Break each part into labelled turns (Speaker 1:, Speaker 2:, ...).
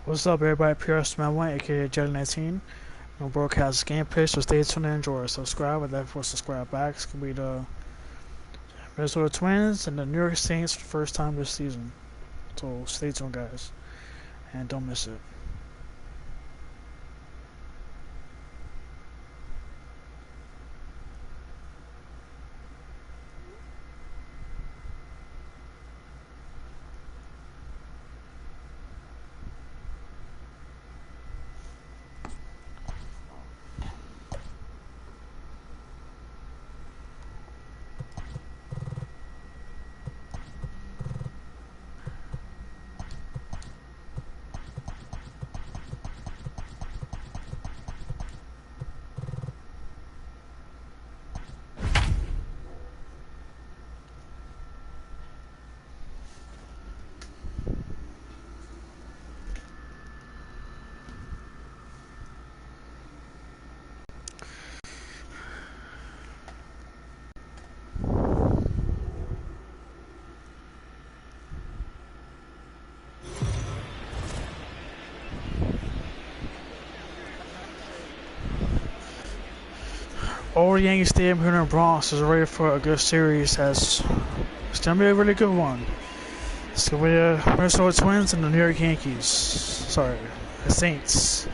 Speaker 1: What's up, everybody? Prsuperman1, aka Jelly19. We'll broadcast gameplay, so stay tuned and enjoy. Subscribe, and therefore subscribe back. It's gonna be the Minnesota Twins and the New York Saints for the first time this season. So stay tuned, guys, and don't miss it. Old Yankee Stadium here in the Bronx is ready for a good series. It's gonna be a really good one. It's gonna be the Minnesota Twins and the New York Yankees. Sorry, the Saints.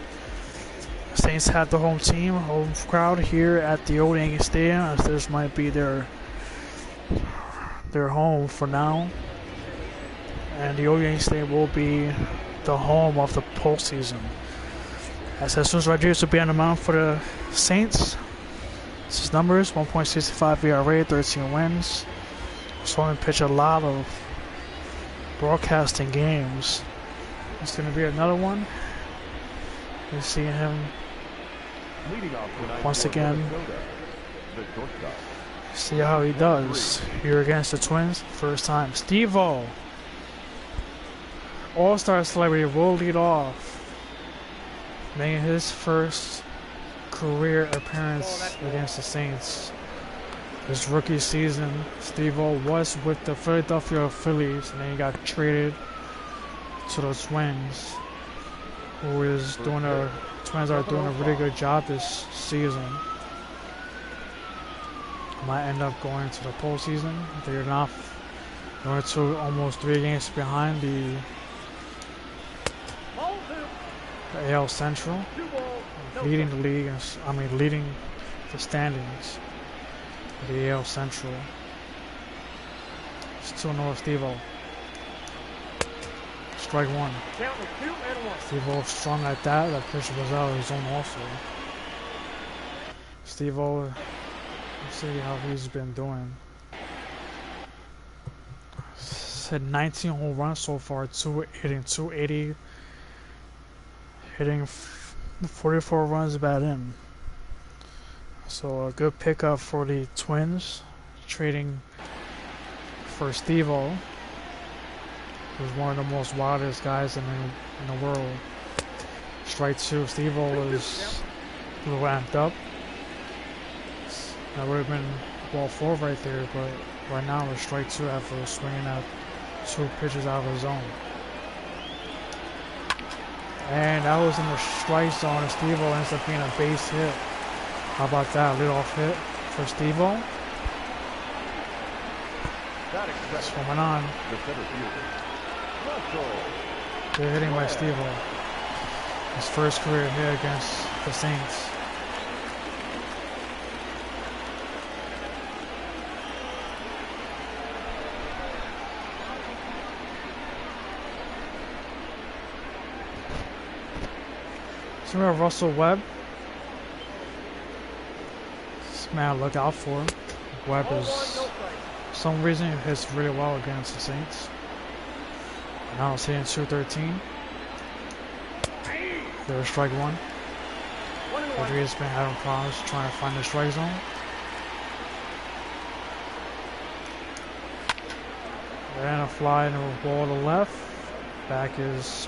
Speaker 1: The Saints have the home team, home crowd here at the old Yankee Stadium, as this might be their home for now. And the old Yankee Stadium will be the home of the postseason. As soon as Rodriguez will be on the mound for the Saints. His numbers: 1.65 ERA, 13 wins. Saw him pitch a lot of broadcasting games. It's going to be another one. You see him once again. See how he does here against the Twins. First time. Steve-O, All-Star Celebratie, will lead off, making his first career appearance against the Saints. His rookie season, Steve-O was with the Philadelphia Phillies, and then he got traded to the Twins, Twins are doing a really good job this season. Might end up going to the postseason. They're not going to almost 3 games behind the AL Central, leading the league, leading the standings of the AL Central. Still no Steve-O. Strike one. Steve-O strong like that. That pitch was out of his zone also. Steve-O, let's see how he's been doing. He's had 19 home runs so far, hitting 280, hitting 44 runs bat in. So a good pickup for the Twins, trading for Steve-O, who's one of the most wildest guys in the world. Strike two. Steve-O is a little amped up. That would have been ball 4 right there, but right now it's strike 2 after swinging at 2 pitches out of the zone. And that was in the strike zone, and Steve-O ends up being a base hit. How about that? Leadoff hit for Steve-O. Swimming on. Good hitting by Steve-O. His first career hit against the Saints. So we have Russell Webb. This man, look out for him. Webb is, for some reason, he hits really well against the Saints. Now it's hitting 213. There's strike one. Rodriguez has been having problems trying to find the strike zone. And a fly and a ball to left. Back is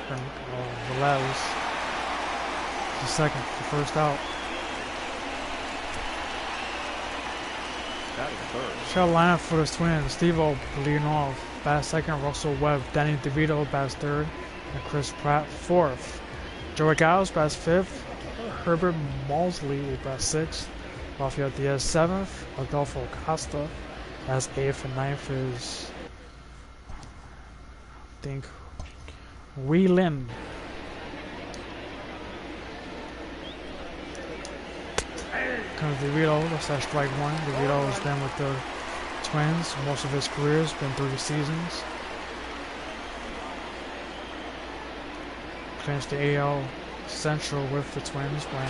Speaker 1: Velez. The second, the first out. Shot lineup for the Twins. Steve-O leading off. Bats second, Russell Webb. Danny Devito bats third. and Chris Pratt 4th. Joey Giles bats 5th. Herbert Mosley bats 6th. Rafael Diaz 7th. Adolfo Costa as 8th, and 9th is, I think, Wee Lin. Comes Devito, that's that strike one. Devito has been with the Twins most of his career, has been 3 seasons. Clinched the AL Central with the Twins when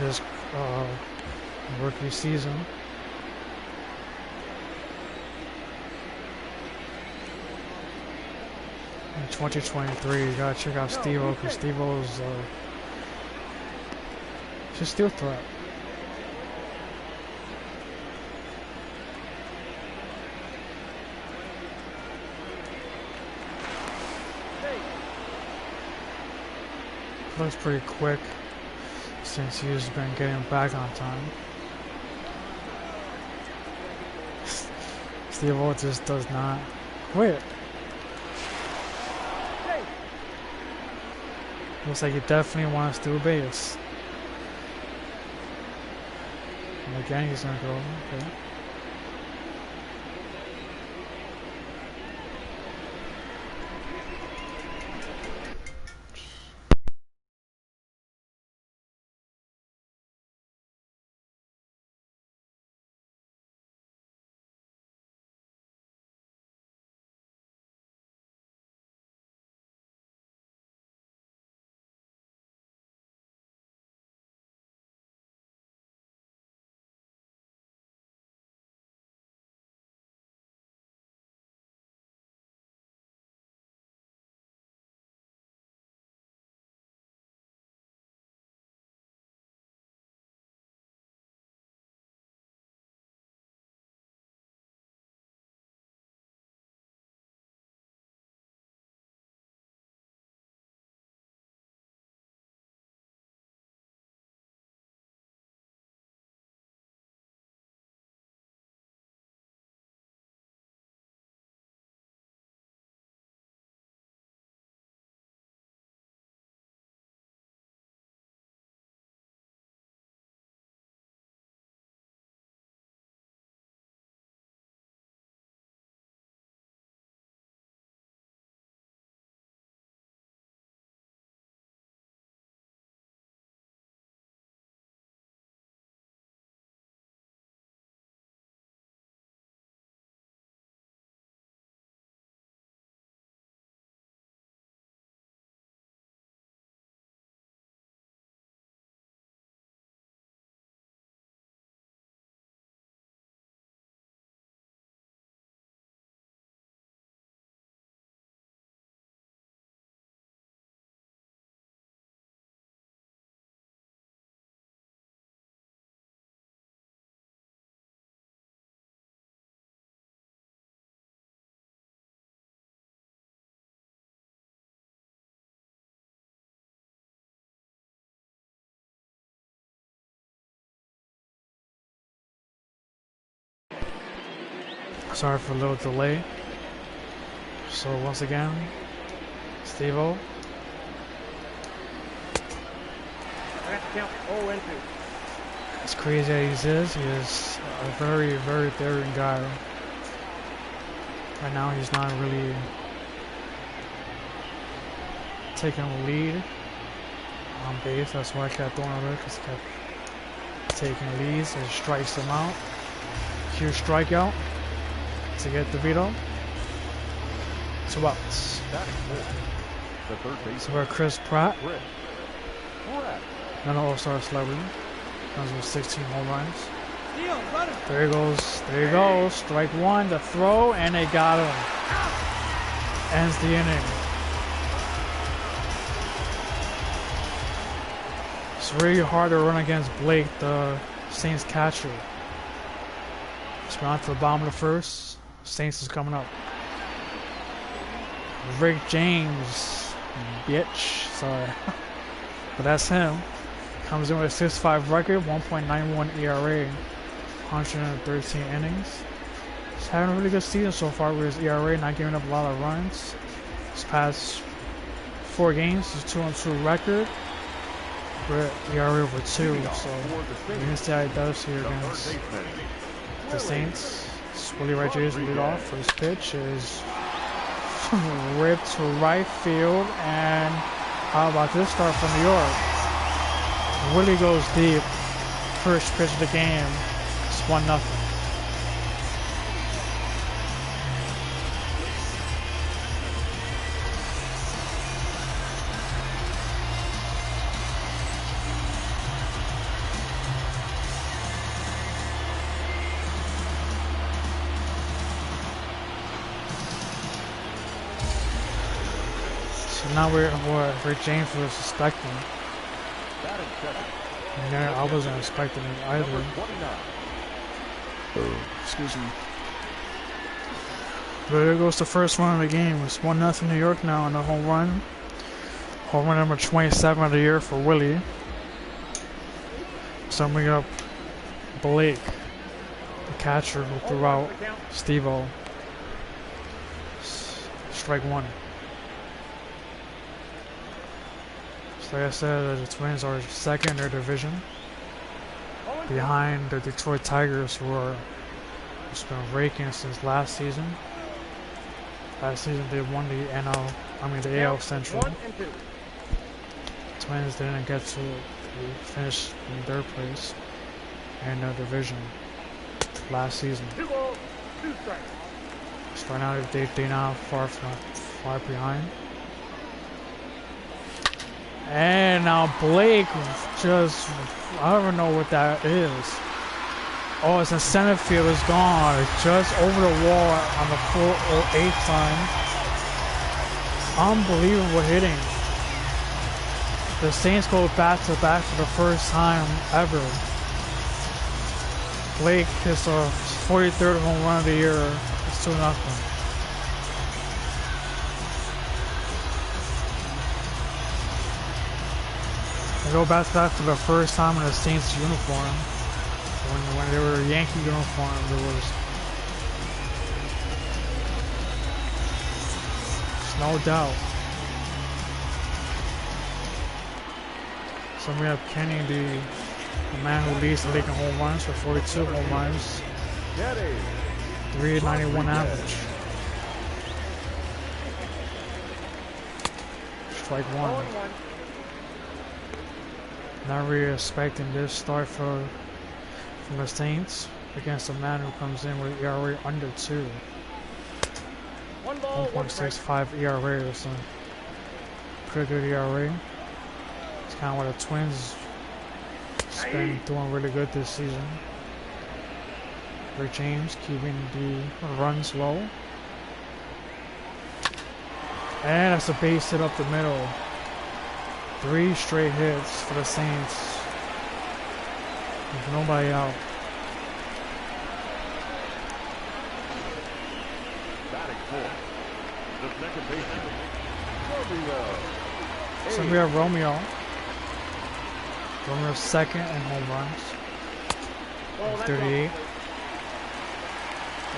Speaker 1: his rookie season. In 2023, you gotta check out Steve-O, because Steve-O's just still threat. Looks pretty quick since he's been getting back on time. Steve-O just does not quit. Looks like he definitely wants to do base. And again, he's gonna go. Okay. Sorry for a little delay. So once again, Steve-O. As crazy as he is a very, very daring guy. Right now he's not really taking the lead on base. That's why I kept going over it, because he kept taking leads and strikes him out. Huge strikeout to get Devito. 2 outs. So we're Chris Pratt, another all-star celebrity, comes with 16 home runs. There he goes, there he goes, strike one, the throw, and they got him. Ends the inning. It's really hard to run against Blake, the Saints catcher. It's gone to the bottom of the first. Saints is coming up. Rick James, bitch, sorry. But that's him. Comes in with a 6.5 record, 1.91 ERA, 113 innings. He's having a really good season so far with his ERA, not giving up a lot of runs. His past 4 games, his 2-2 record. We're ERA over 2, so we're gonna see how he does here against the Saints. Willie Rodriguez will lead off. First pitch is ripped to right field, and how about this start from New York? Willie goes deep. First pitch of the game. It's 1-0. Now we're what James was expecting. And I wasn't expecting it either. Excuse me. But there goes the first run of the game. It's 1-0 New York now on the home run. Home run number 27 of the year for Willie. Summing up Blake, the catcher who threw out Steve-O. Strike 1. Like I said, the Twins are second in their division, behind the Detroit Tigers, who are just been raking since last season. Last season they won the the AL Central. Twins didn't get to finish in 3rd place in the division last season. So right now they now far behind. And now Blake just, I don't even know what that is. Oh, it's in center field, it's gone. Just over the wall on the 408 time. Unbelievable hitting. The Saints go back to back for the first time ever. Blake hits a 43rd home run of the year. It's 2-0. They go back to that for the first time in the Saints uniform. When they were Yankee uniform, there was no doubt. So we have Kenny, the man who leads the league in home runs for 42 home runs, 391 average. Strike 1. Not really expecting this start from the Saints against a man who comes in with ERA under 2. 1.65 ERA is a pretty good ERA. It's kind of what the Twins have been doing really good this season. Rick James keeping the runs low. And that's a base hit up the middle. 3 straight hits for the Saints. There's nobody out. So we have Romeo. Romeo's second in home runs. 38.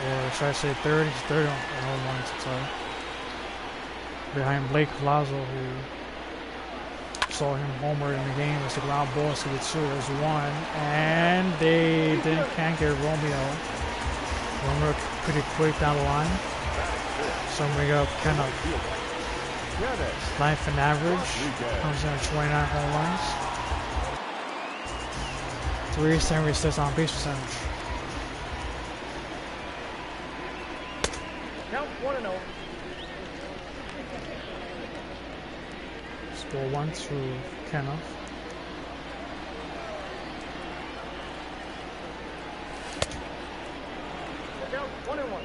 Speaker 1: Or should I say 30? He's 30 in home runs, sorry. Behind Blake Lazo, who saw him homer in the game. It's a ground ball, so the 2 is 1. And they can't get Romeo. Romeo pretty quick down the line. So we got Kenna. 9th in average. Comes in at 29 home runs. 376 on base percentage.
Speaker 2: Count 1-0.
Speaker 1: Score 1 to Kenneth.
Speaker 2: Count 1-1.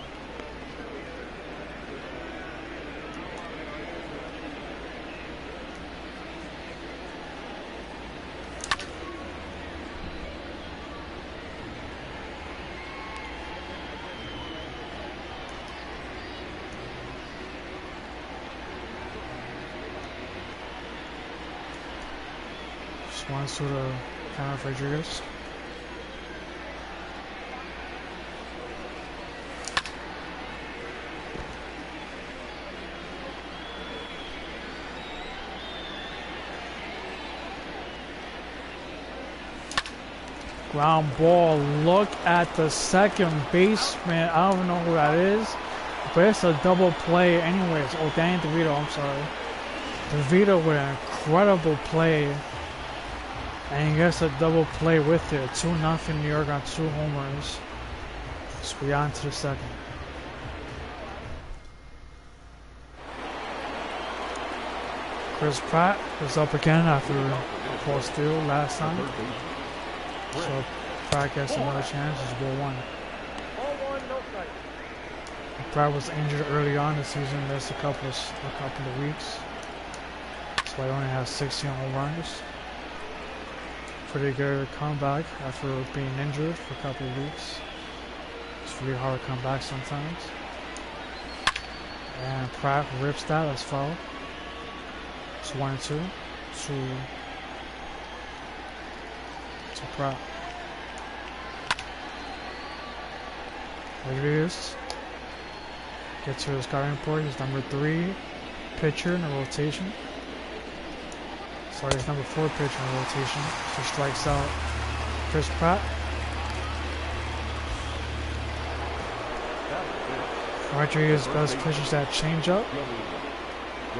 Speaker 1: One to the Kenneth Rodriguez. Ground ball. Look at the second baseman. I don't know who that is, but it's a double play anyways. Oh, Danny Devito, I'm sorry. Devito with an incredible play. And he gets a double play with it. 2-0 New York on 2 homers. So we on to the second. Chris Pratt is up again after full steal last time. So Pratt gets another chance. It's ball 1. Pratt was injured early on the season. Missed a couple of weeks. So he only has 16 home runs. Pretty good comeback after being injured for a couple of weeks. It's really hard to come back sometimes. And Pratt rips that as foul. It's 1-2 to Pratt. Rodriguez gets to his scouting report. He's number 3 pitcher in the rotation. Sorry, he's number 4 pitcher in the rotation. So strikes out Chris Pratt. Rodriguez's best pitch is that changeup.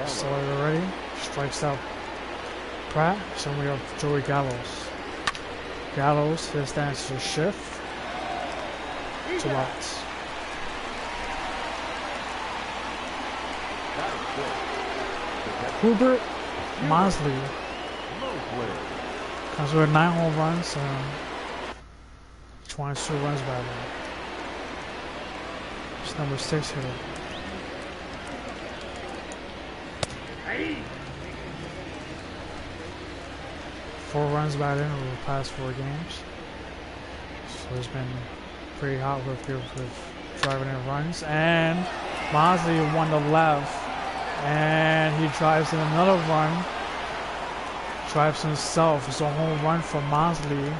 Speaker 1: Saw it already. Strikes out Pratt. So we have Joey Gallows. Gallows, his stance is a shift. 2 outs. Hubert Mosley comes with 9 home runs and 22 runs by him. He's number 6 hitter. Hey. 4 runs by him over the past 4 games. So it's been pretty hot with driving in runs. And Mosley won the left. And he drives in another run. Drives himself. It's a home run for Mosley.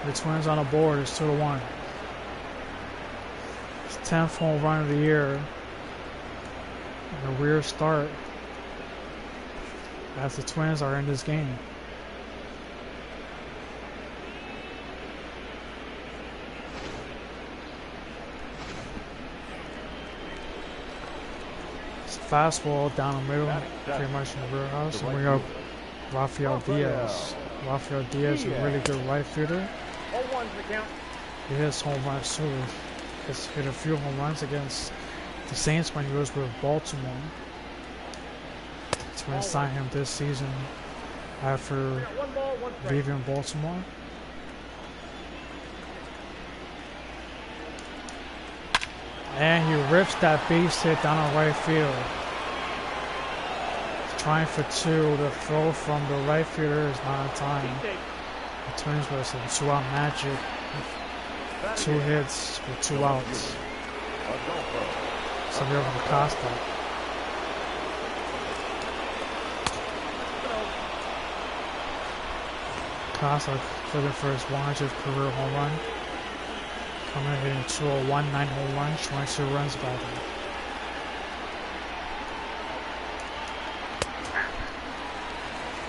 Speaker 1: The Twins on the board. It's 2-1. It's 10th home run of the year. And a weird start as the Twins are in this game. Fastball down the middle, pretty much in the rear house, and we have Rafael Diaz. Rafael Diaz is a really good right fielder. He hits home runs too. He's hit a few home runs against the Saints when he was with Baltimore. So we signed him this season after leaving Baltimore. And he rips that base hit down the right field. He's trying for 2. The throw from the right fielder is not in time. The Twins with some 2-out magic. 2 hits with 2 outs. Somebody over to Costa. Costa looking for his 100th career home run. Coming in hitting 201, 9 home runs, 22 runs by them.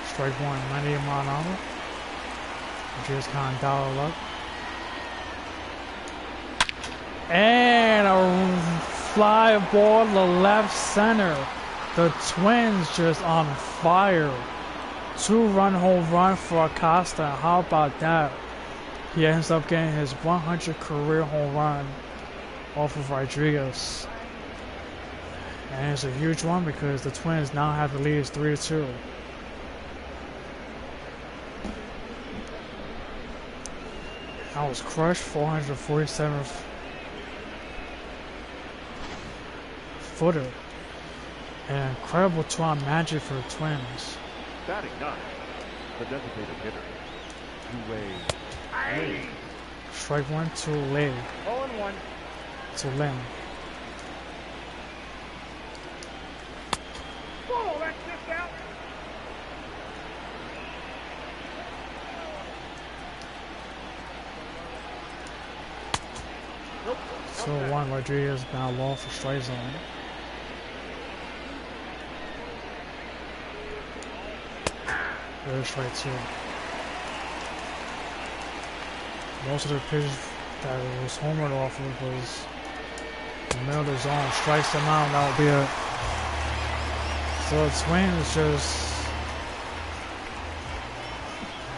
Speaker 1: Strike 1, 98 mile an hour. Just kind of dial up. And a fly ball to left center. The Twins just on fire. 2-run home run for Acosta. How about that? He ends up getting his 100th career home run off of Rodriguez. And it's a huge one because the Twins now have the lead. It's 3-2. I was crushed, 447th footer. An incredible 2-out magic for the Twins.
Speaker 3: Batting 9, the designated hitter, Lee.
Speaker 1: Strike 1 to Lee.
Speaker 2: 0-1.
Speaker 1: To Lim.
Speaker 2: Whoa, that's just out. Nope.
Speaker 1: So 1, Rodriguez now low for strike zone. There's strike 2. Most of the pitches that it was homered off of was in the middle of the zone. Strikes them out, that would be it. So the Twins just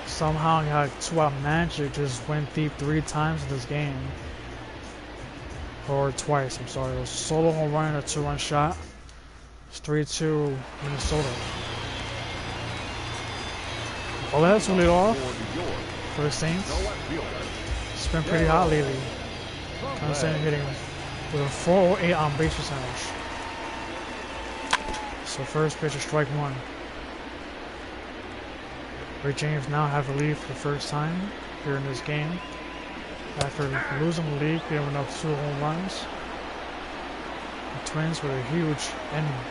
Speaker 1: somehow got 2-out magic, just went deep 3 times in this game. Or twice, I'm sorry. It was a solo home run and a 2-run shot. It's 3-2 Minnesota. Well, that's really off for the Saints. It's been pretty hot lately. Constant hitting with a 408 on base percentage. So first pitch is strike 1. Ray James now have a lead for the first time here in this game. After losing the lead, giving up 2 home runs. The Twins with a huge inning.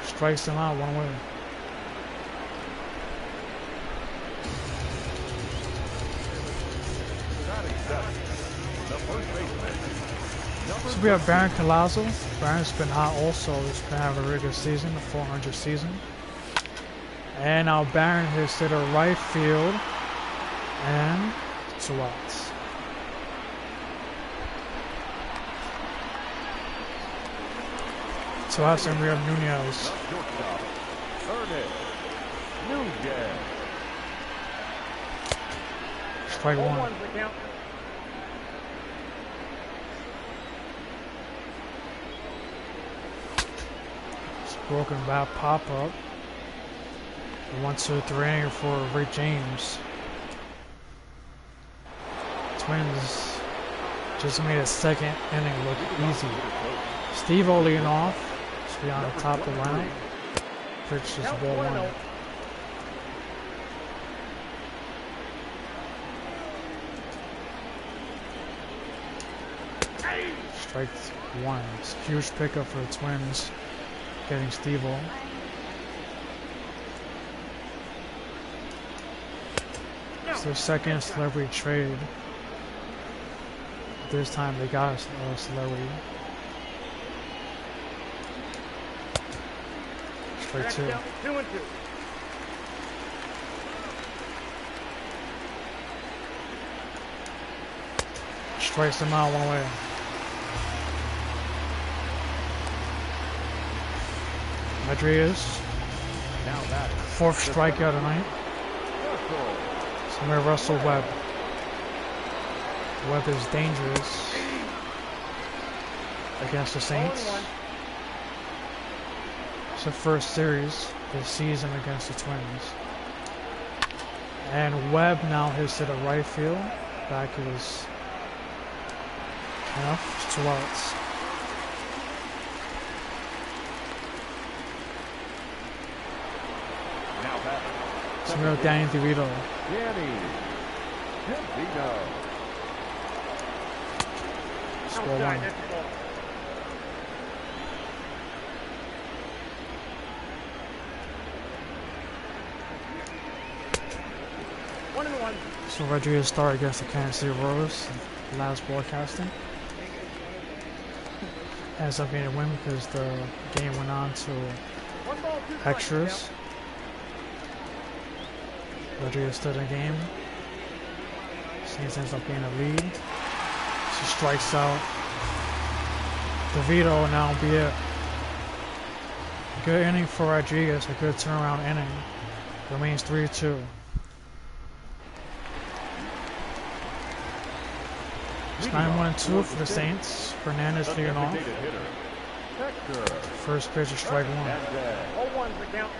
Speaker 1: Strikes them out 1 away. So we have Baron Colazo. Baron's been hot also. He's been having a really good season, a 400 season. And now Baron hits to the right field. And 2 outs. So outs, and we have Nunez. Strike 1. It's broken bat pop up. 1-2-3 for Ray James. Twins just made a second inning look easy. Steve-O leading off. Should be on the top of the lineup. Pitch is ball 1. Strike 1. It's a huge pickup for the Twins. Getting Steve-O. It's their second Celebratie trade. This time they got a Celebratie. Strike 2.
Speaker 2: 2-2.
Speaker 1: Strikes them out 1 away. Rodriguez. 4th strikeout tonight. Somewhere Russell Webb. Webb is dangerous against the Saints. It's the first series this season against the Twins. And Webb now hits to the right field. Back is enough. It's 2 outs. So we have Danny Devito.
Speaker 3: Danny Devito.
Speaker 1: Score 1. So Rodriguez started against the Kansas City Royals last broadcasting. Ends up getting a win because the game went on to extras. Rodriguez stood in the game. Saints ends up getting a lead. She strikes out Devito, and that'll be it. Good inning for Rodriguez, a good turnaround inning. Remains 3-2. It's 9-1-2 for the Saints. Fernandez leading off. First pitch is strike 1.
Speaker 2: 0-1's the count.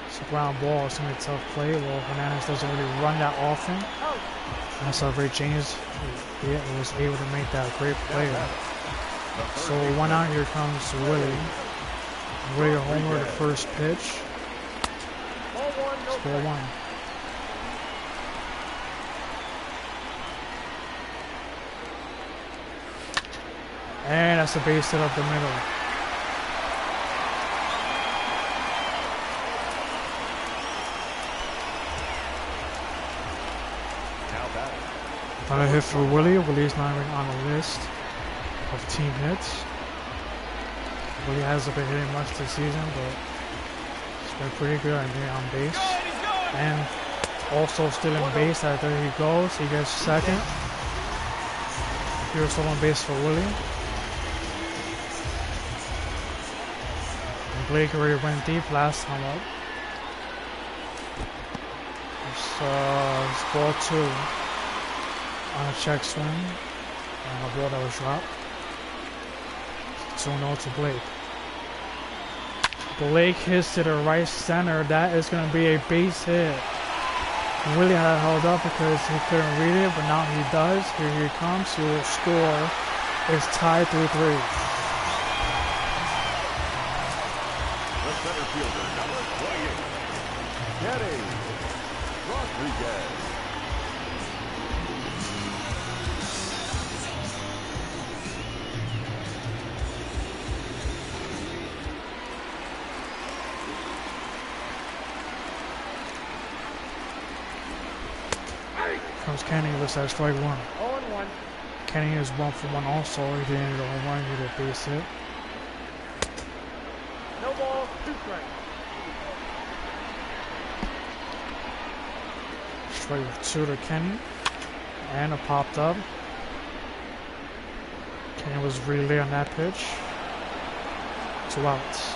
Speaker 1: It's a ground ball. It's going to be a tough play. Well, Hernandez doesn't really run that often. That's how Ray James was able to make that great play. So 1 out, here comes Willie. Willie a homer the first pitch. Score 1. And that's a base hit up the middle. Another hit for Willie. Willie's not even on the list of team hits. Willie hasn't been hitting much this season, but He's been pretty good at being on base. And also stealing base. There he goes. He gets second. Here's stolen base for Willie. And Blake already went deep last time up. It's ball 2 on a check swing. And a ball that was dropped. 2-0 to Blake. Blake hits to the right center. That is going to be a base hit. Willie had it held up because he couldn't read it, but now he does. Here he comes. He will score. It's tied 3-3.
Speaker 3: The center fielder, number 28, Danny Rodriguez.
Speaker 1: Comes Kenny, looks at strike 1.
Speaker 2: 0-1.
Speaker 1: Kenny is 1 for 1 also. He didn't hit a home run, he did a base hit.
Speaker 2: No ball, 2 strikes.
Speaker 1: Strike 2 to Kenny. And it popped up. Kenny was really late on that pitch. 2 outs.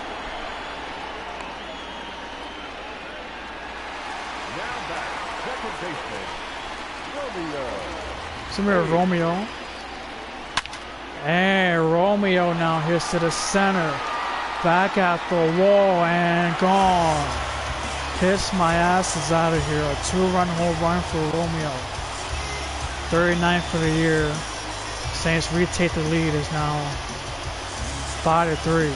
Speaker 3: Now back, second baseman, Romeo.
Speaker 1: Samir Romeo. And Romeo now hits to the center. Back at the wall and gone. Kiss my ass is out of here. A 2-run home run for Romeo. 39th for the year. Saints retake the lead. Is now 5-3.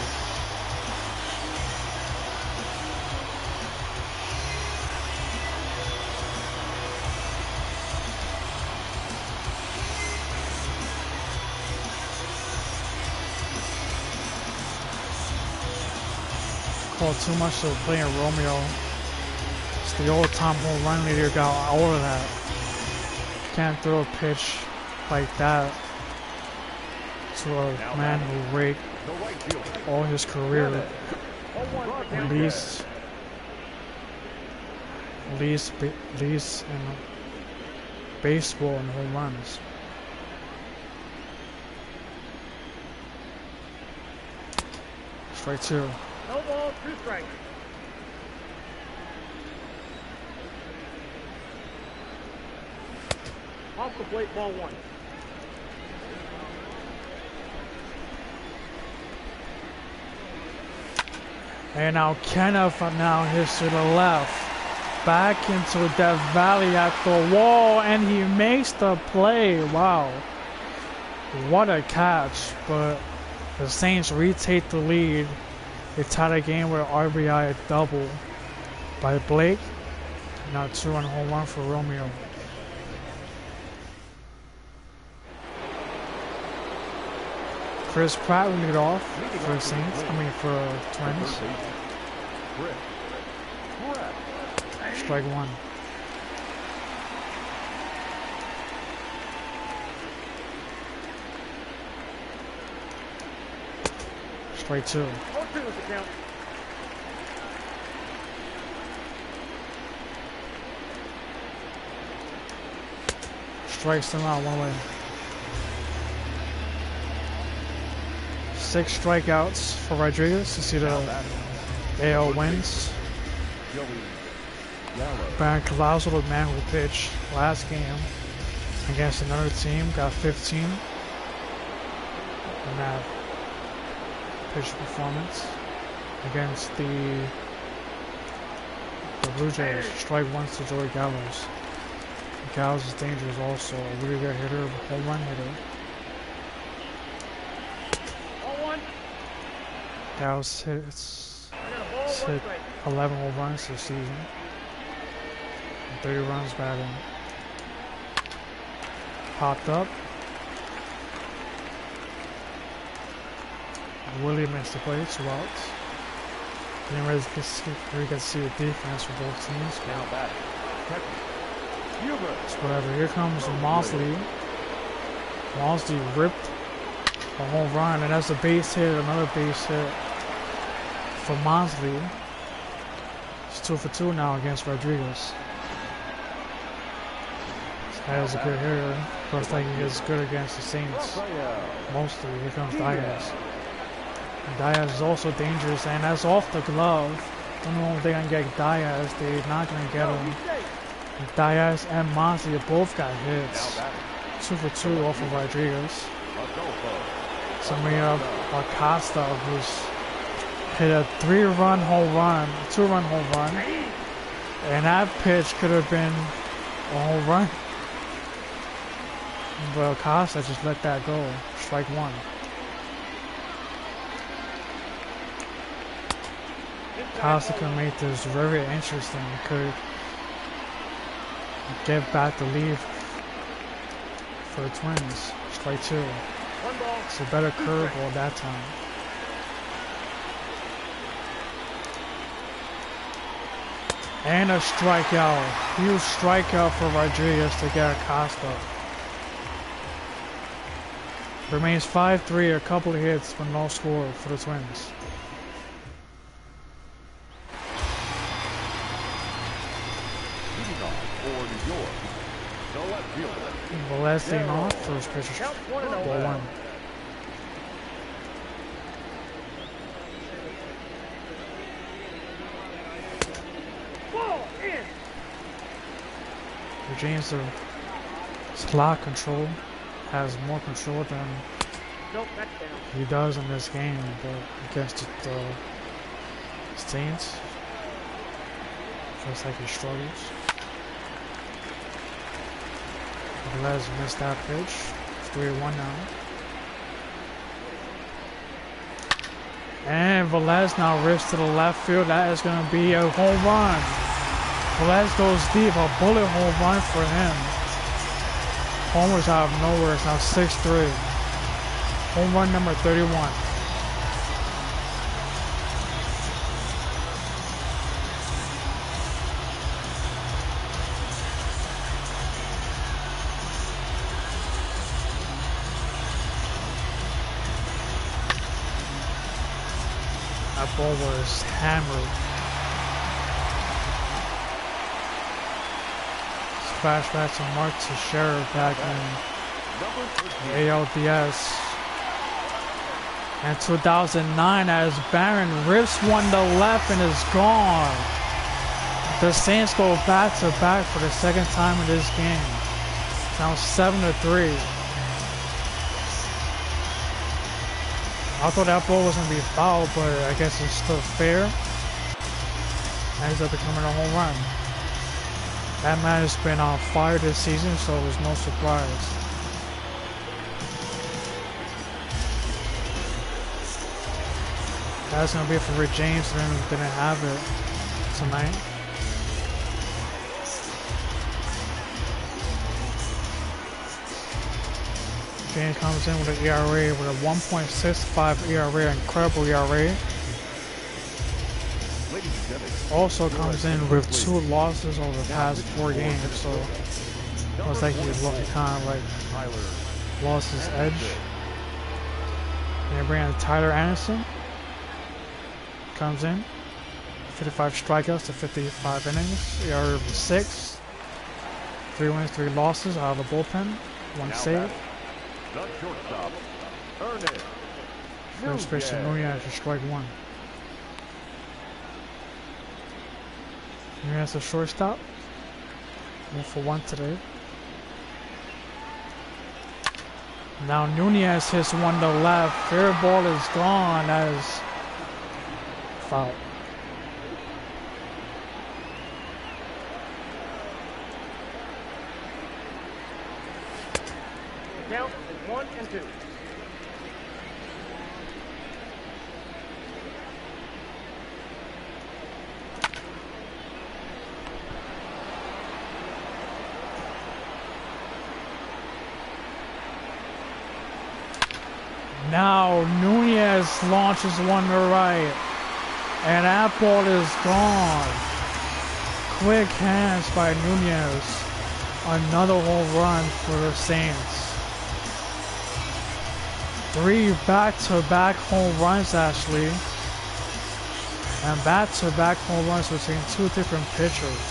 Speaker 1: Called too much to playing Romeo. It's the old-time home run leader got all of that. Can't throw a pitch like that to a man who raked all his career, at least in baseball and home runs. Strike 2.
Speaker 2: No ball, 2 strikes. Off the plate, ball 1.
Speaker 1: And now Kenneth now hits to the left. Back into Death Valley at the wall, and he makes the play. Wow. What a catch. But the Saints retake the lead. They tie the game with RBI double by Blake. Now 2-run home run for Romeo. Chris Pratt will lead off for the Saints. For Twins. Strike 1. Strike 2.
Speaker 2: 0-2 is the count.
Speaker 1: Strikes them out 1 away. 6 strikeouts for Rodriguez to see the AL wins. Baron Colazo, the man who pitched last game against another team, got 15 in that pitch performance against the Blue Jays. Strike 1 to Joey Gallows. Gallows is dangerous also, a really good hitter, home run hitter. Gallows hit 11 home runs this season. And 30 runs batting. Popped up. Willie missed the play, 2 outs. Didn't really get to see the defense for both teams.
Speaker 3: Now back.
Speaker 1: It's whatever. Here comes Mosley. Mosley ripped a home run, and that's a base hit, another base hit for Mosley. He's 2 for 2 now against Rodriguez. This guy is a good hitter. Looks like he is good against the Saints. Mostly. Here comes Diaz. And Diaz is also dangerous, and that's off the glove. Don't know if they're gonna get Diaz. They're not gonna get him. And Diaz and Monty both got hits. 2 for 2 off of Rodriguez. Samir Acosta, who's hit a 3-run home run, 2-run home run, and that pitch could have been a home run. But Acosta just let that go. Strike 1. Acosta could make this very interesting. Could get back the lead for the Twins. Strike 2. It's a better curveball that time. And a strikeout. Huge strikeout for Rodriguez to get Acosta. Remains 5-3, a couple of hits, but no score for the Twins. Velez leading off, first pitch, ball 1. James, the slot control, has more control than he does in this game, but against the Saints, feels like he struggles. Velez missed that pitch. 3-1 now. And Velez now rips to the left field. That is going to be a home run. Velez goes deep. A bullet home run for him. Homers out of nowhere. It's now 6-3. Home run number 31. That ball was hammered. Flashback to Mark Teixeira back in the ALDS. And 2009 as Barron rips one to left and is gone. The Saints go back to back for the second time in this game. Now 7-3. I thought that ball was going to be foul, but I guess it's still fair. Ends up becoming a home run. That man has been on fire this season, so it was no surprise. That's going to be it for Rick James, didn't have it tonight. James comes in with an ERA, with a 1.65 ERA, incredible ERA. Also comes in with 2 losses over the past 4 games, so it was like he kind of like lost his edge. And they bring in Tyler Anderson. Comes in, 55 strikeouts to 55 innings, ERA of 6, 3 wins, 3 losses out of the bullpen, 1 save. First pitch to Nunez for strike 1. Nunez a shortstop. 1 for 1 today. Now Nunez hits one to left. Fair ball is gone. That is foul.
Speaker 2: Count is 1 and 2.
Speaker 1: Now Nunez launches one to right, and that ball is gone. Quick hands by Nunez. Another home run for the Saints. 3 back-to-back home runs, actually. And back-to-back home runs between two different pitchers.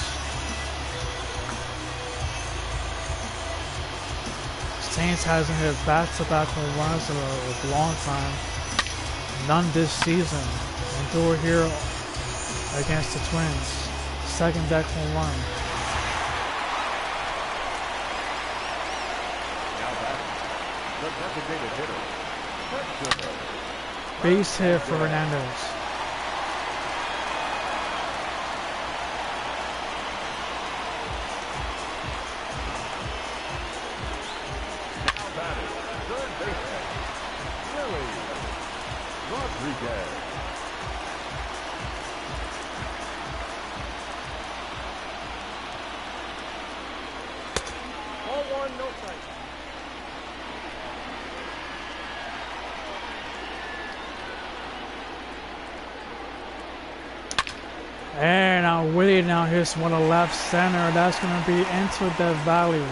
Speaker 1: Saints hasn't hit back-to-back home runs in a long time. None this season. And they were here against the Twins. Second deck home run.
Speaker 3: Now batting, the designated hitter, Prsuperman.
Speaker 1: Base hit for Hernandez.
Speaker 3: Rodriguez.
Speaker 2: All one, no strike.
Speaker 1: And now Willie now hits one to left center. That's going to be into the valley.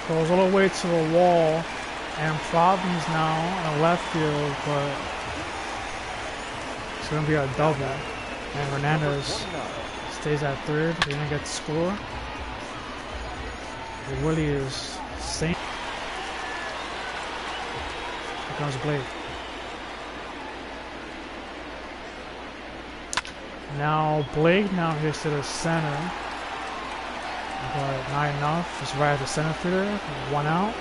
Speaker 1: Goes all the way to the wall. And problems now in left field, but it's going to be a double. And Hernandez stays at third. He didn't get to score. Willie is safe. Here comes Blake. Now Blake now hits to the center. But not enough. It's right at the center fielder. One out.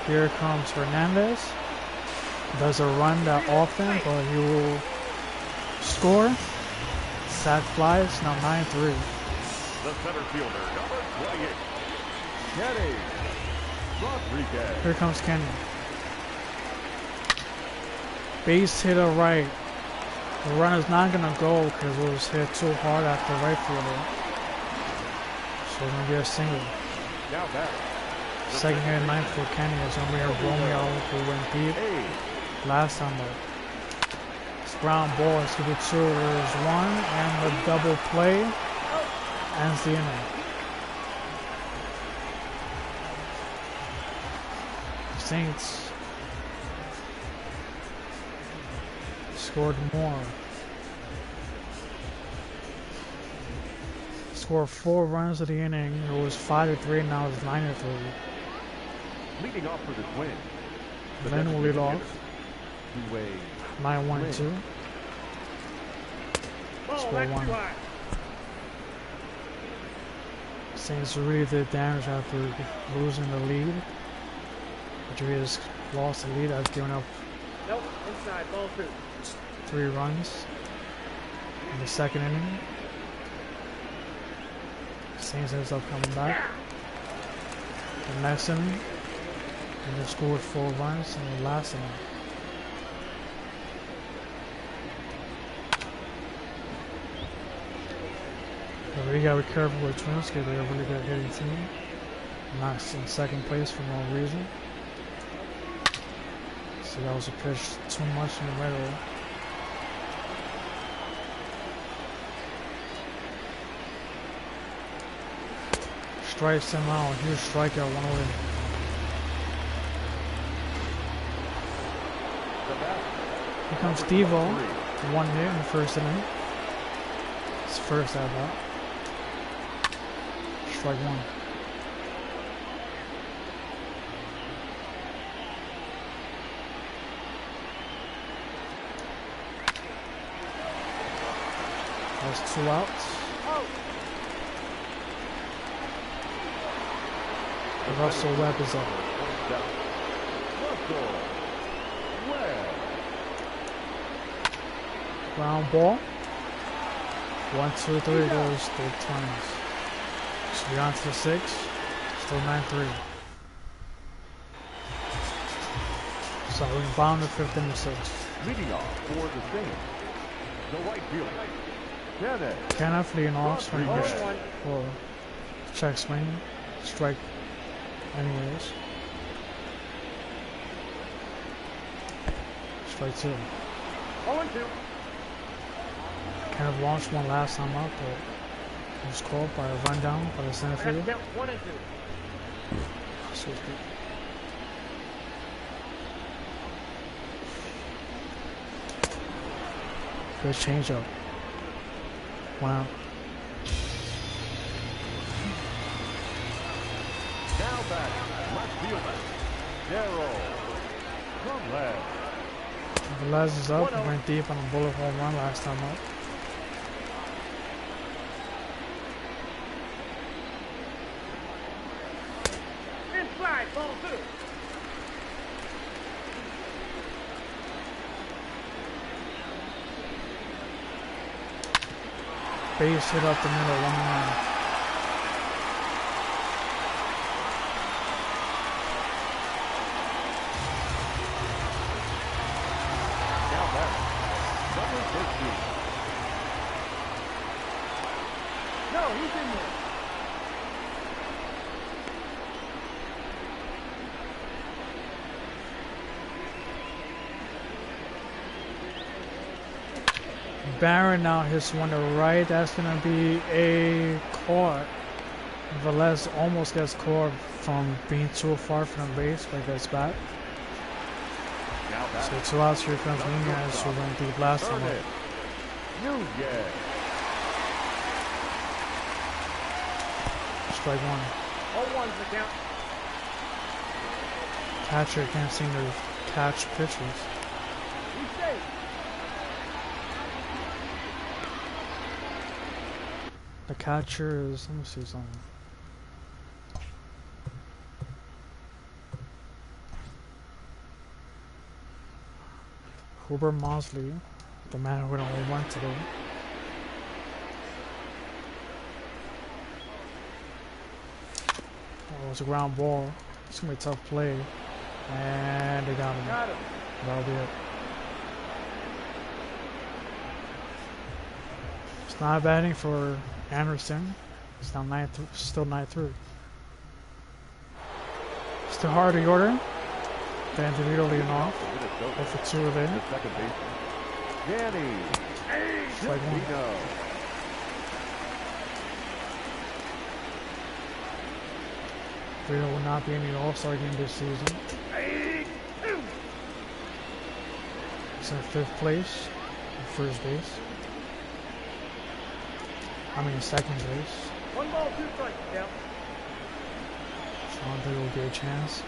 Speaker 1: Here comes Hernandez. Does a run that often, but he will score. Sack flies, now 9-3.
Speaker 3: The center fielder, number 28, Danny Rodriguez.
Speaker 1: Here comes Kenny. Base hit to right. The run is not going to go because it was hit too hard at the right fielder. So it's going to be a single.
Speaker 3: Now back.
Speaker 1: Second hit ninth for Kenny is going to be a Romeo who went deep last time up. It's ground ball. It's going to be 2. There's 1 and the double play ends the inning. Saints scored more. Scored 4 runs of the inning. It was 5-3. Now it's 9-3.
Speaker 3: Leading off for the Twins.
Speaker 1: Lynn will lead off. 9-1-2. Score 1. Saints really did damage after losing the lead. Rodriguez lost the lead. I've given up
Speaker 2: Nope, inside, ball 2.
Speaker 1: 3 runs in the second inning. Saints ends up coming back. The next inning, and they scored 4 runs in the last inning. But we gotta be careful with Twins because they're a really good hitting team. Not in second place for no reason. So that was a pitch too much in the middle. Strikes him out. Huge strikeout, 1 away. Here comes Steve-O. 1 hit in the first inning. His first at bat. Strike 1. That's 2 outs. Russell Webb is up. Ground ball. 1, 2, 3 goes to the Twins. So we're on to the 6. Still 9-3. So we're bound to 5th and 6th.
Speaker 3: Leading off for the Saints, the right fielder, Danny.
Speaker 1: Kenneth leading off, swinging for check swing, strike anyways. Strike 2.
Speaker 2: 0-2.
Speaker 1: Kenneth launched one last time out, but he was called by a rundown by the center fielder.
Speaker 2: Count 1-2.
Speaker 1: So it's good. Good changeup. Wow.
Speaker 3: Now back, left fielder, Darryl from left.
Speaker 1: Velez is up and went deep on a bullet home run last time up.
Speaker 2: Inside, ball 2.
Speaker 1: Base hit up the middle, 1-1.
Speaker 3: Now back, number 15.
Speaker 2: No, he's in there.
Speaker 1: Barron now hits one to right. That's going to be a caught. Velez almost gets caught from being too far from base, but gets back.
Speaker 3: Now back,
Speaker 1: So 2 outs. Here comes Nunez, who went deep last time up.
Speaker 3: Nunez.
Speaker 1: Strike 1.
Speaker 2: 0-1's the count.
Speaker 1: Catcher can't seem to catch pitches.
Speaker 2: He's safe.
Speaker 1: The catcher is, let me see something. Hubert Mosley, the man who only won today. Oh, it was a ground ball. It's gonna be a tough play. And they got him.
Speaker 2: Got him.
Speaker 1: That'll be it. It's not batting for Anderson. It's now still 9-3. Still hard to order. Danny Devito leading off. 0-for-2 of it.
Speaker 3: The second baseman, Danny
Speaker 1: Strike 1.
Speaker 3: Devito.
Speaker 1: Devito will not be in the All-Star game this season. He's in 5th place at first base. I mean, second base.
Speaker 2: 1 ball, 2 strikes, count.
Speaker 1: So I don't think it will be a chance.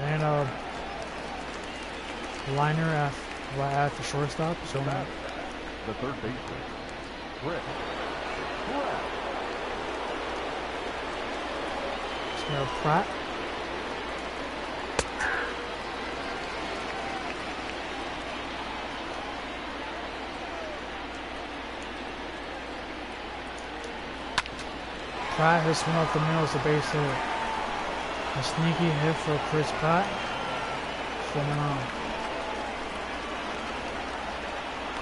Speaker 1: And a liner right at the shortstop. So
Speaker 3: Back, the third baseman, Chris Pratt.
Speaker 1: Pratt. Pratt hits one up the middle as a base hit. A sneaky hit for Chris Pratt. Swimming on.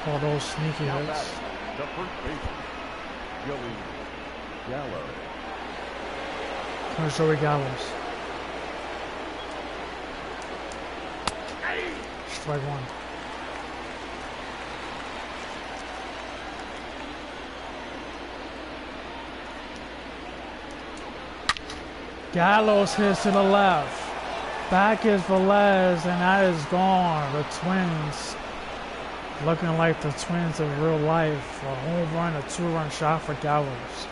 Speaker 1: Call those sneaky
Speaker 3: Now
Speaker 1: hits.
Speaker 3: back, the first baseman, Joey Gallo.
Speaker 1: Here's Joey Gallows. Strike 1. Gallows hits to the left. Back is Velez, and that is gone. The Twins looking like the Twins of real life. A home run, a 2-run shot for Gallows.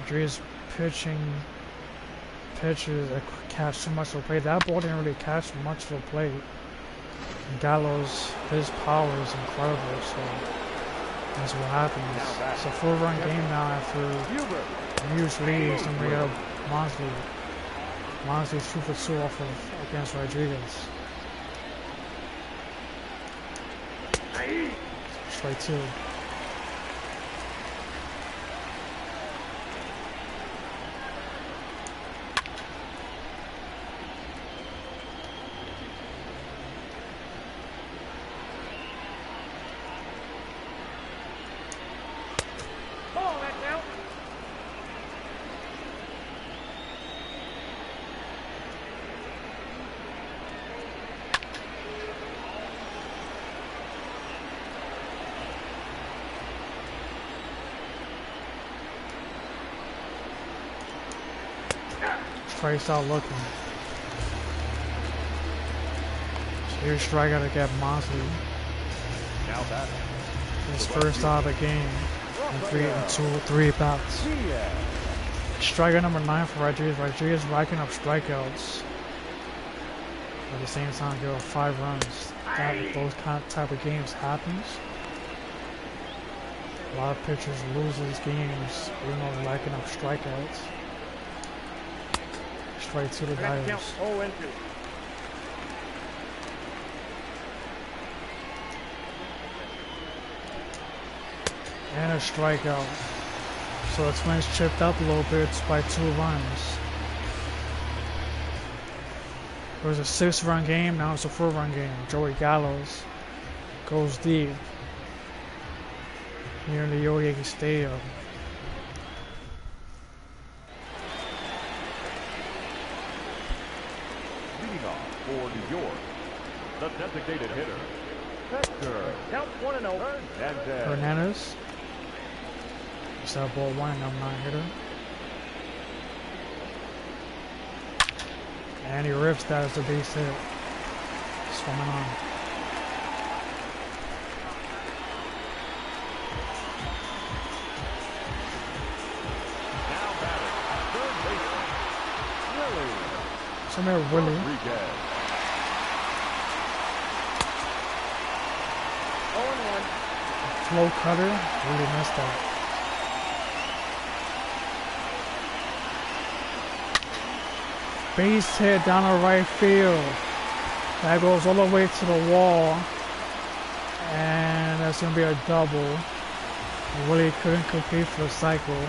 Speaker 1: Rodriguez pitches that catch too much of a play. That ball didn't really catch much of a play. And Gallows, his power is incredible, so that's what happens. It's a 4-run game now after a huge lead. Somebody up Mosley. Mosley's 2-for-2 off of against Rodriguez. Strike 2. Strikes out looking. So here's strikeout to get Mosley.
Speaker 3: Now batting.
Speaker 1: His first out of the game. And 3 bats. Strikeout number 9 for Rodriguez. Rodriguez racking up strikeouts. At the same time, give up 5 runs. Those type of games happens. A lot of pitchers lose these games, even though they're racking up strikeouts. Straight to the Dyers. And a strikeout. So the Twins chipped up a little bit by 2 runs. It was a 6-run game, now it's a 4-run game. Joey Gallows goes deep here in the Yankee Stadium.
Speaker 3: Leading off for New York, the designated hitter, Hector.
Speaker 2: Count 1-0.
Speaker 1: Hernandez. It's that ball 1 and I'm not hitter. And he rips that as a base hit. Swimming on.
Speaker 3: Now batting, third baseman, Willie.
Speaker 1: Somewhere Willie.
Speaker 3: Rodriguez.
Speaker 2: 0-1.
Speaker 1: Flow cutter. Really missed that. Base hit down the right field. That goes all the way to the wall. And that's going to be a double. Willie couldn't compete for the cycle.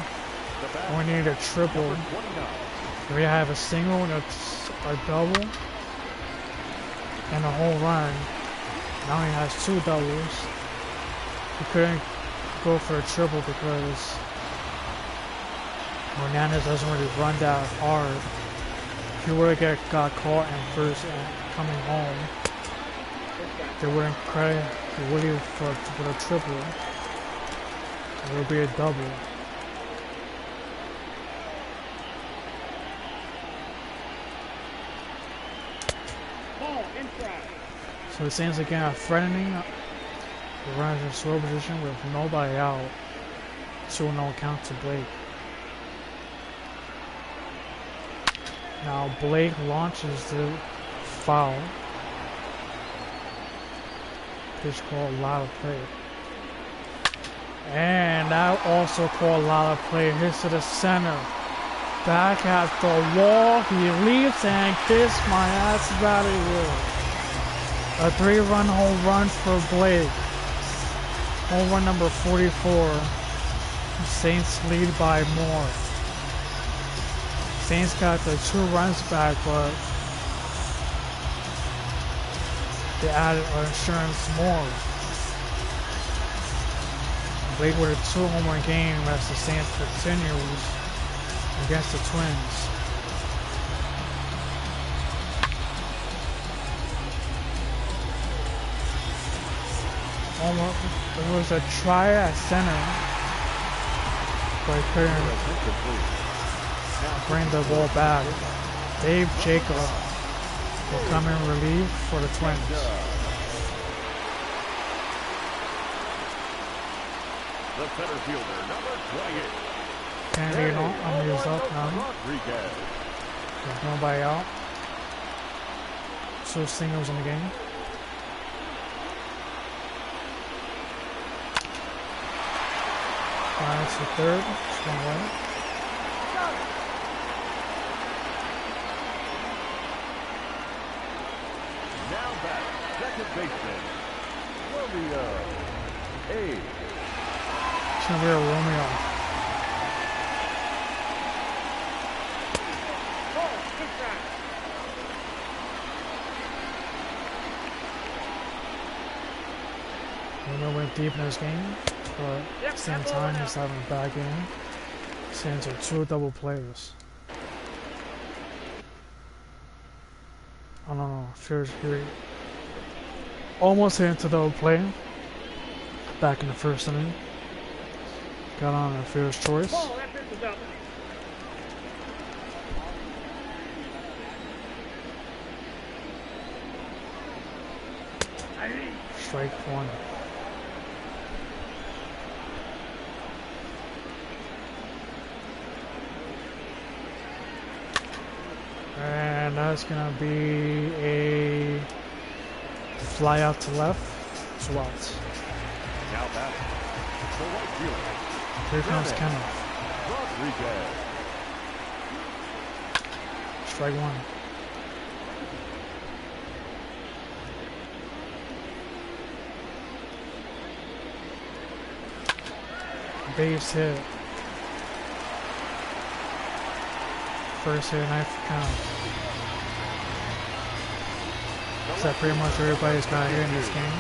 Speaker 1: We need a triple. We have a single and a double. And a home run. Now he has 2 doubles. He couldn't go for a triple because Hernandez doesn't really run that hard. If he would have got caught in first and coming home, they wouldn't credit Willie for a triple. It would be a double.
Speaker 2: Ball inside.
Speaker 1: So the Saints again are threatening the runners in score position with nobody out. 2-0 count to Blake. Now Blake launches the foul. Pitch called lot of play. And that also called lot of play. Hits to the center. Back at the wall. He leaps and kiss my ass battery wheel. A 3-run home run for Blake. Home run number 44. Saints lead by more. Saints got the 2 runs back, but they added insurance more. Blake with a 2-home run game as the Saints continues against the Twins. It was a try at center, but he couldn't bring the ball back. Dave Jacob will come in relief for the Twins.
Speaker 3: The center fielder, number 28.
Speaker 1: Kennedy on his up now.
Speaker 3: Rodriguez.
Speaker 1: There's nobody out. 2 singles in the game. Fires to third. Just 1 away.
Speaker 3: Now back, second baseman, Romeo. It's
Speaker 1: gonna be a Romeo.
Speaker 2: Ball inside.
Speaker 1: Romeo went deep in this game, but at the same time he's having a bad game. Saints are 2 double players. I don't know, feels here. Almost hit into double play. Back in the first inning. Got on a fielder's choice.
Speaker 2: Ball, that pitch is up.
Speaker 1: Strike one. And that's gonna be a fly out to left. 2 outs.
Speaker 3: Now back. The right fielder.
Speaker 1: Here comes Kenneth.
Speaker 3: Rodriguez.
Speaker 1: Strike one. Base hit. First hit, knife count. Is that pretty much everybody's got here in this game?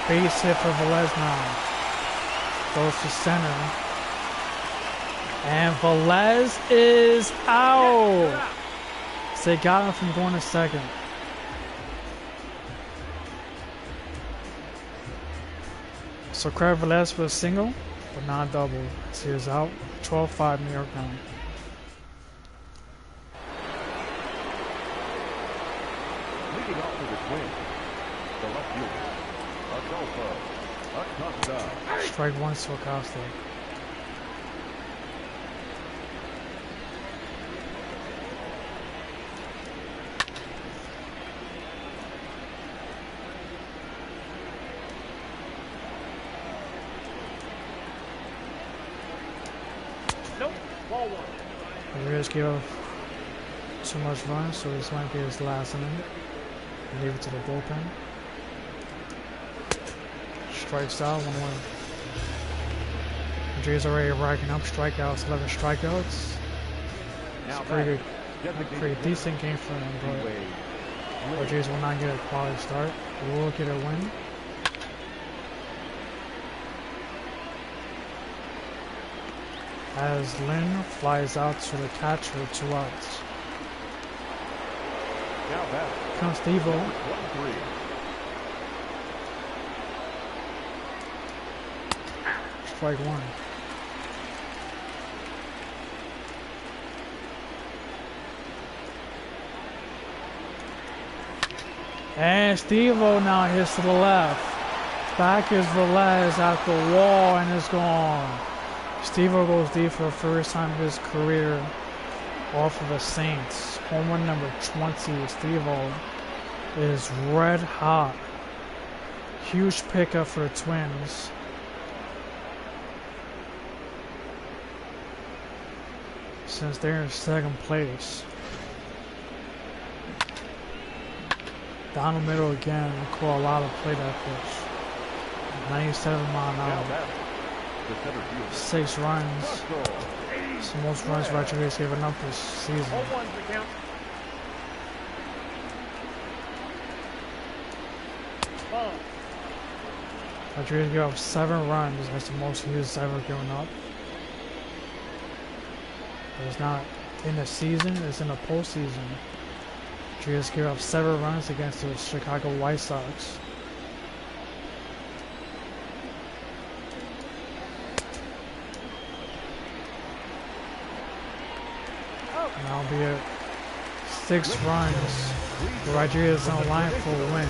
Speaker 1: Base hit for Velez now. Goes to center. And Velez is out. So they got him from going to second. So Craig Velez was single, but not double. So he was out. 12-5 New York now.
Speaker 3: Leading off to the Twins. The left fielder. Adolfo. Acosta.
Speaker 1: Strike one to Acosta.
Speaker 2: Nope. Ball one.
Speaker 1: Rodriguez gave up too much run, so this might be his last inning. Leave it to the bullpen. Strikes out, 1-1. Rodriguez already racking up strikeouts, 11 strikeouts. It's a pretty decent game for him, but Rodriguez will not get a quality start. He will get a win. As Lynn flies out to the catcher, 2 outs.
Speaker 3: Now back.
Speaker 1: Comes Steve-O.
Speaker 3: 1-3.
Speaker 1: Strike one. And Steve-O now hits to the left. Back is Velez at the wall and is gone. Steve-O goes deep for the first time in his career off of the Saints. Home run number 20. Steve-O is red hot. Huge pickup for the Twins. Since they're in second place. Down the middle again, Colorado played that pitch. 97 mile an hour. 6 runs. It's the most runs Rodriguez given up this season. Rodriguez gave up 7 runs. That's the most he's ever given up. It's not in the season, it's in the postseason. Rodriguez gave up 7 runs against the Chicago White Sox. And that'll be it. 6 runs. Rodriguez on the line for a win.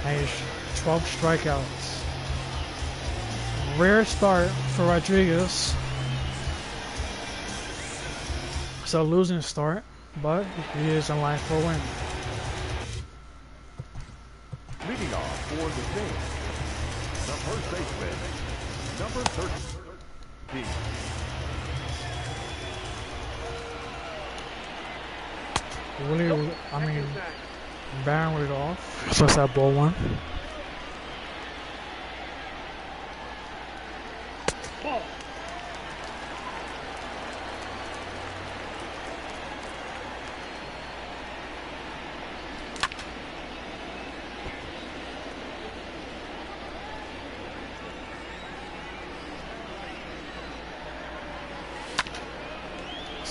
Speaker 1: And he's 12 strikeouts. Rare start for Rodriguez. It's a losing start, but he is in line for a win.
Speaker 3: Leading off for the Saints, the first baseman, number 13.
Speaker 1: Really, I mean, Barron with it off. So it's that ball one.
Speaker 2: Ball.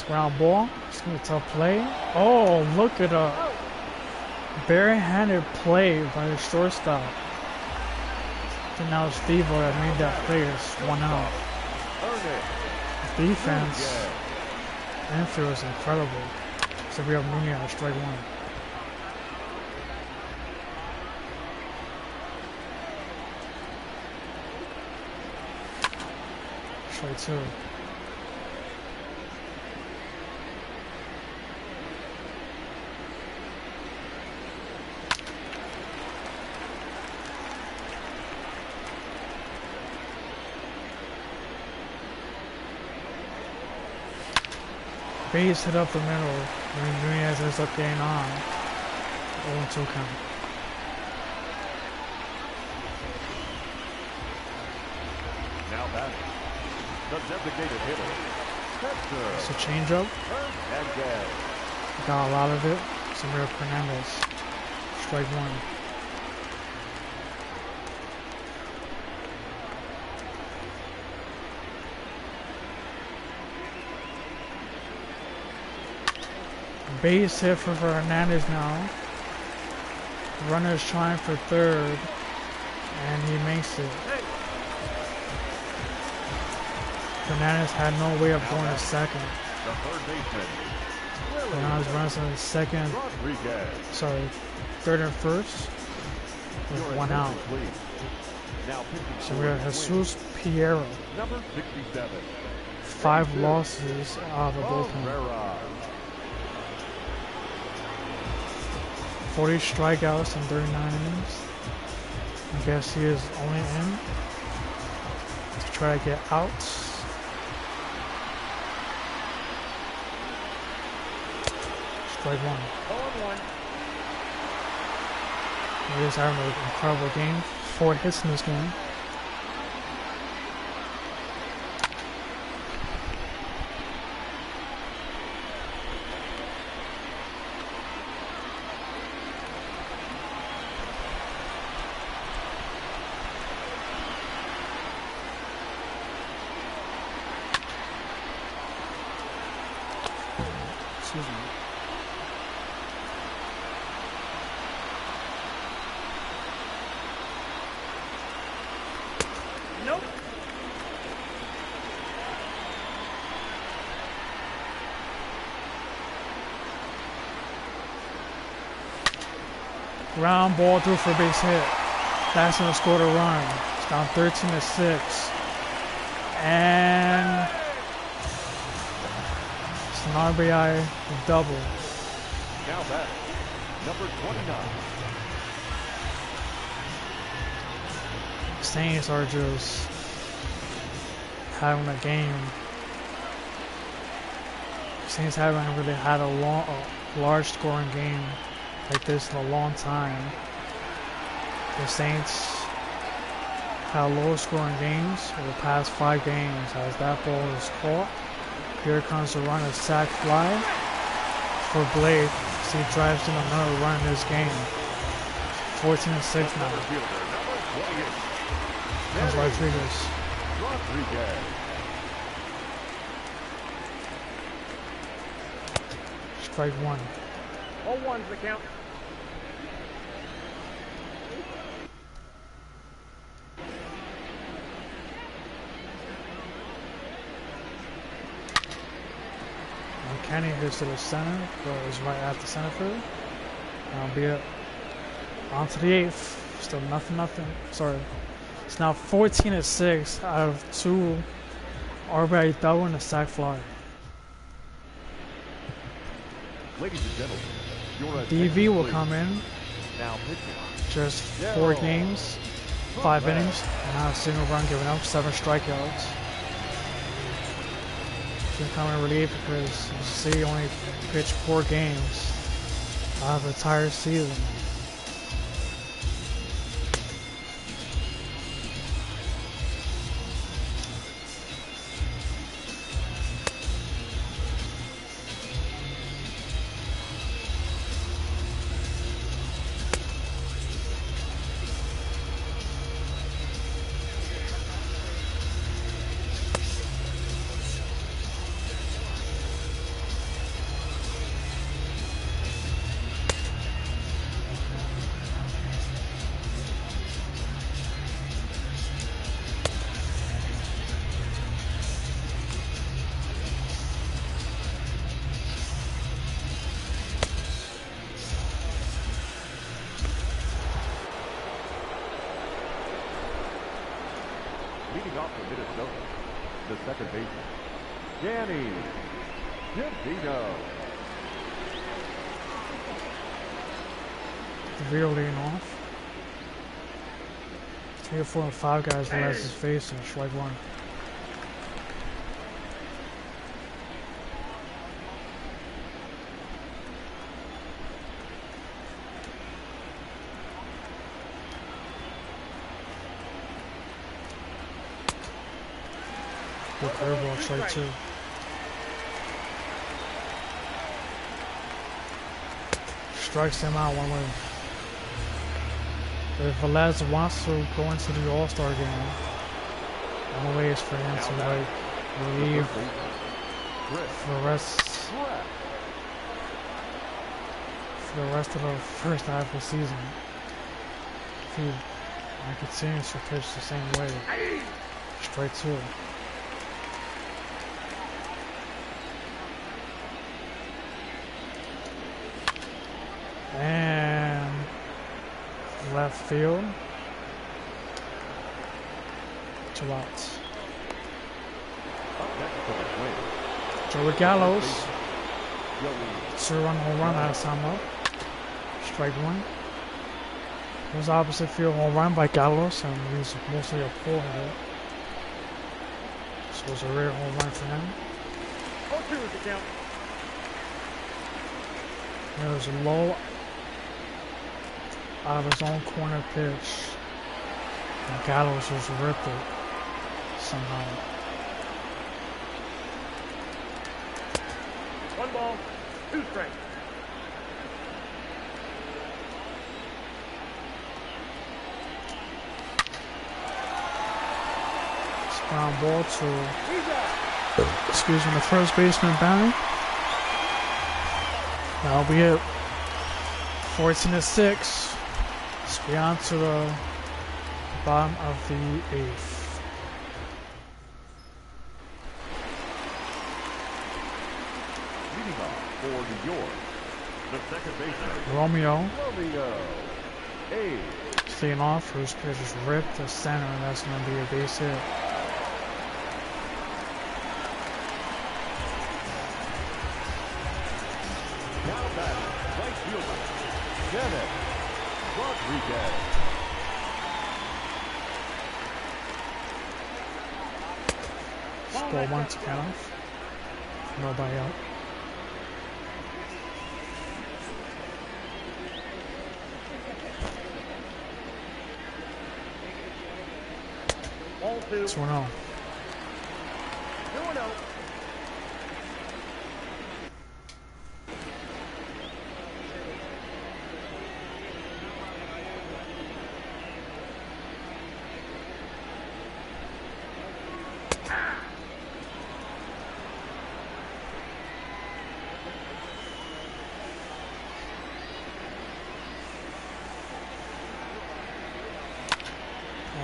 Speaker 1: Ground ball. It's gonna be a tough play. Oh, look at a barehanded play by the shortstop. And now it's Steve-O that made that play. It's 1 out. Defense infield is incredible. So we have Nunez, strike one. Strike two. Base hit up the middle, and Nunez ends up getting on. 0-2 count.
Speaker 3: Now batting, the designated hitter.
Speaker 1: It's a changeup.
Speaker 3: Hernandez.
Speaker 1: Got a lot of it. Samir Fernandez. Strike one. Base hit for Hernandez now. Runner is trying for third, and he makes it. Fernandez had no way of going to second.
Speaker 3: The third baseman.
Speaker 1: Fernandez runs on second,
Speaker 3: Rodriguez.
Speaker 1: third and first with one out.
Speaker 3: Now pitching
Speaker 1: So we have Jesus Piero.
Speaker 3: number 67.
Speaker 1: 5 losses out of the bullpen.
Speaker 3: Herrera.
Speaker 1: 40 strikeouts in 39 innings. I guess he is only in to try to get outs. Strike one.
Speaker 2: 0-1.
Speaker 1: He is having an incredible game. 4 hits in this game. Excuse me.
Speaker 2: Nope.
Speaker 1: Ground ball through for a base hit. That's gonna score the run. It's down 13-6. And it's an RBI double.
Speaker 3: Now back, number 29.
Speaker 1: Saints are just having a game. Saints haven't really had a large scoring game like this in a long time. The Saints had low scoring games over the past 5 games as that ball is caught. Here comes the run, a sac fly for Blake. So he drives in another run in this game. 14-6 now. Comes Rodriguez.
Speaker 3: Rodriguez.
Speaker 1: Strike one.
Speaker 2: 0-1's the count.
Speaker 1: Kenny hits to the center, but it was right at the center field. That'll be it. On to the 8th. Still nothing. Sorry. It's now 14-6 out of 2 RBI double and a sac fly.
Speaker 3: Ladies and gentlemen, your
Speaker 1: DV
Speaker 3: attention,
Speaker 1: will
Speaker 3: please.
Speaker 1: come in.
Speaker 3: Now pitching.
Speaker 1: Just 4 games, 5 innings, and not a single run given up, 7 strikeouts. He's coming in relief because you see he only pitched 4 games out of the entire season.
Speaker 3: the second baseman, Danny Devito.
Speaker 1: DeVito leading off. 3 or 4 and 5 guys realize his face and strike one. Good curveball, strike two. Strikes him out one way. If Velez wants to go into the All-Star game, one way is for him to like leave for the rest of the first half of the season. If he continues to pitch the same way, straight two. And left field. 2 outs. Joey Gallows. 2-run home run last time up. Strike one. It was opposite field home run by Gallows, and he's mostly a pull hitter. So it was a rare home run for him.
Speaker 2: 0-2 is the count.
Speaker 1: There was a low out of his own corner pitch, and Gallows just ripped it somehow.
Speaker 2: 1 ball, 2 strikes.
Speaker 1: Ground ball to, excuse me, the first baseman Barry. That'll be it. 14-6. Let's be on to the bottom of the 8th.
Speaker 3: Leading off for New York, the second baseman,
Speaker 1: Romeo.
Speaker 3: A.
Speaker 1: Staying off. First pitch is ripped to center, and that's going to be a base hit.
Speaker 3: Now back, right fielder, Danny Rodriguez.
Speaker 1: Score one to count off. Nobody out.
Speaker 2: Ball 2.
Speaker 1: 2-0.
Speaker 2: 2-0.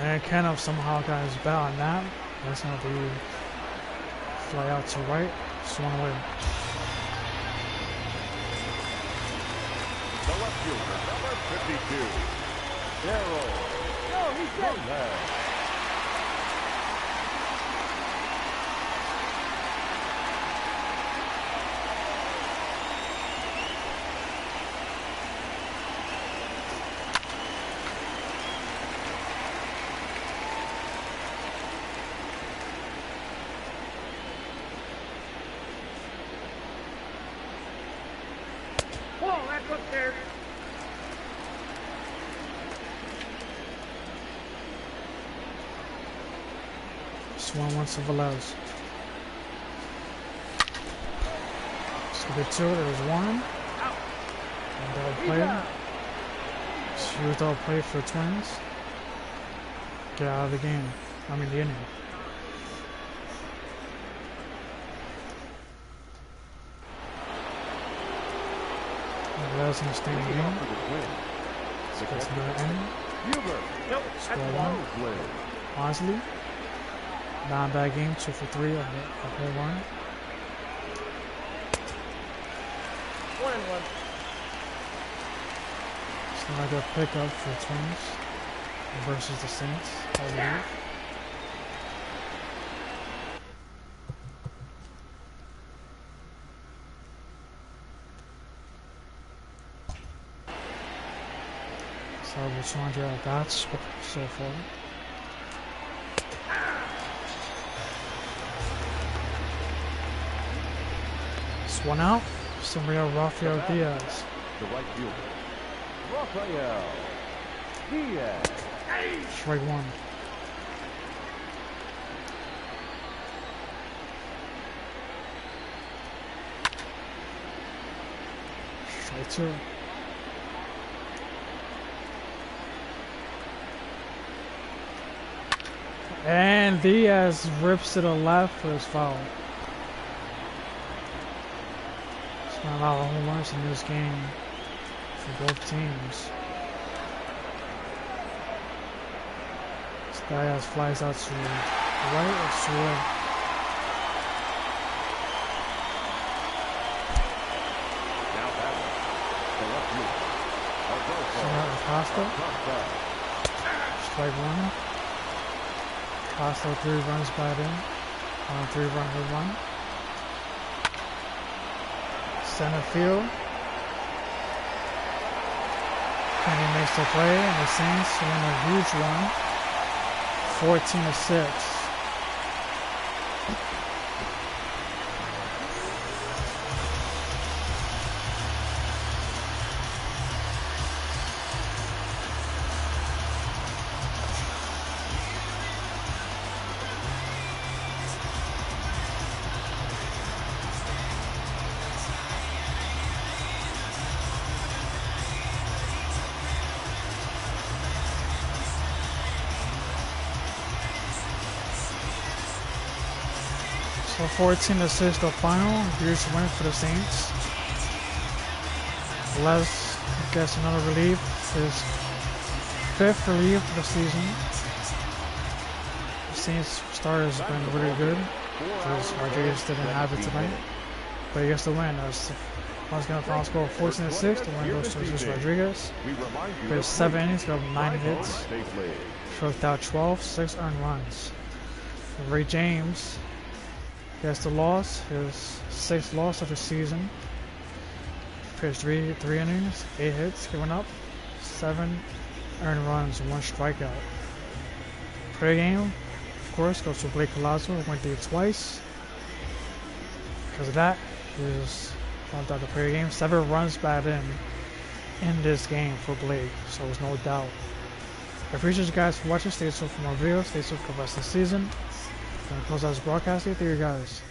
Speaker 1: And kind of somehow got his bat on that. That's going to be fly out to right. Swung away.
Speaker 3: The left fielder, number 52, Daryl.
Speaker 2: No, he's dead. Whoa, that's upstairs.
Speaker 1: Swung once to Velez. So get 2, there's 1. And double play. Huge double play for Twins. Get out of the game. I mean the inning. Velez in the stay in the game. So gets another inning.
Speaker 2: Nope,
Speaker 1: Score
Speaker 2: that's
Speaker 1: 1. Wisely. 9-bag game, 2 for 3 on a home run.
Speaker 2: 1-1.
Speaker 1: It's not a good pickup for Twins versus the Saints, I believe. over 200 at bats so far. It's one out. Samuel Rafael Diaz.
Speaker 3: The right fielder, Rafael Diaz.
Speaker 1: Strike one. Strike two. And Diaz rips to the left for his foul. There's not a lot of home runs in this game for both teams. Diaz flies out to right or to left.
Speaker 3: Now battling the left fielder,
Speaker 1: Costa. Strike one. Costa 3 runs batted in. On a 3-run home run. Center field. Kenny makes the play, and the Saints win a huge one. 14-6. So 14-6 the final. Huge win for the Saints. Les gets another relief. His 5th relief of the season. The Saints starter has been really good. Because Rodriguez didn't have it tonight. But he gets the win. Once again, the final score 14-6. The win goes to Jesus Rodriguez. There's 7 innings, got 9 hits. Struck out 12, 6 earned runs. Ray James gets the loss, his 6th loss of the season. Pitched 3 innings, 8 hits, giving up 7 earned runs, 1 strikeout. Per game, of course, goes to Blake Collazo, who went there twice. Because of that, he was bumped out the per game. 7 runs batted in this game for Blake, so there's no doubt. I appreciate you guys for watching. Stay tuned for more videos. Stay tuned for the rest of the season. Gonna close out this broadcast. Thank you guys.